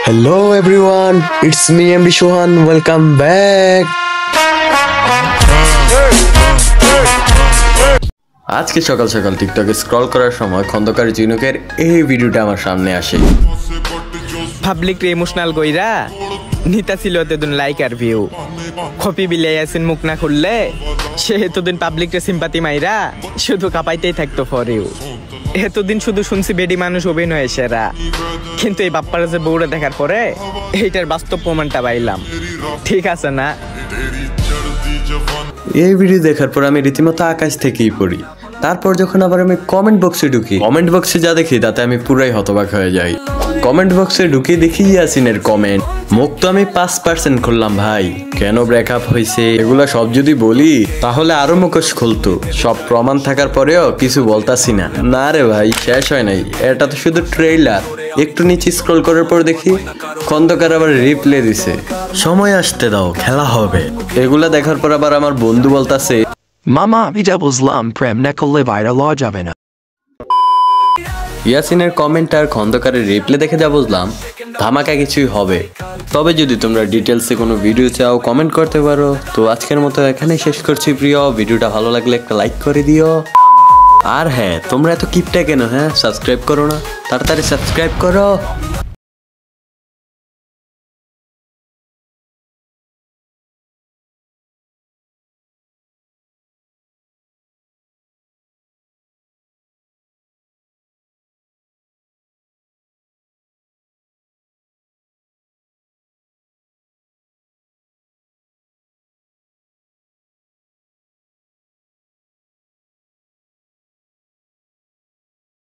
Hello everyone, it's me MD Shohan. Welcome back. আজকে সকাল সকাল টিকটকে স্ক্রল করার সময় খন্দকার জিনুকের এই ভিডিওটা আমার সামনে আসে। পাবলিক রে ইমোশনাল কইরা নিতা ছিল এতদিন লাইক আর ভিউ কপি বিলাই আছেন মুখ না খুললে সে এতদিন পাবলিক রে সিম্পাতি মাইরা শুধু কাঁপাইতেই থাকতো ফর ইউ। এতদিন শুধু শুনছি বেডি মানুষ অভিনয় সেরা, কিন্তু এই বাপ্পারা যে বউরা দেখার পরে এইটার বাস্তব প্রমাণটা পাইলাম। ঠিক আছে না? এই ভিডিও দেখার পর আমি রীতিমতো আকাশ থেকেই পড়ি। তারপর যখন আবার আমি কমেন্ট বক্সে ঢুকি, কমেন্ট বক্সে যা দেখি তাতে আমি পুরাই হতবাক হয়ে যাই। কমেন্ট বক্সে ঢুকে দেখি ইয়াসিনের কমেন্ট, মুখ তো আমি 5% খুললাম ভাই। কেন ব্রেকআপ হয়েছে এগুলা সব যদি বলি তাহলে আরো মুখোশ খুলতো। সব প্রমাণ থাকার পরেও কিছু বলতাছি না। না রে ভাই, শেষ হয় নাই, এটা তো শুধু ট্রেইলার। একটু নিচে স্ক্রল করার পর দেখি খন্দকার আবার রিপ্লে দিছে, সময় আসতে দাও, খেলা হবে। এগুলা দেখার পর আবার আমার বন্ধু বলতাছে, মামা আমি যা বুঝলাম প্রেম না করলে ভাইরাল হওয়া যাবে না। ইয়াসিনের কমেন্ট আর খন্দকারের রিপ্লে দেখে যা বুঝলাম ধামাকা কিছুই হবে। তবে যদি তোমরা ডিটেলসে কোনো ভিডিও চাও কমেন্ট করতে পারো। তো আজকের মতো এখানেই শেষ করছি প্রিয়। ভিডিওটা ভালো লাগলে একটা লাইক করে দিও। আর হ্যাঁ, তোমরা এত কিপটা কেন? সাবস্ক্রাইব করো না? তাড়াতাড়ি সাবস্ক্রাইব করো।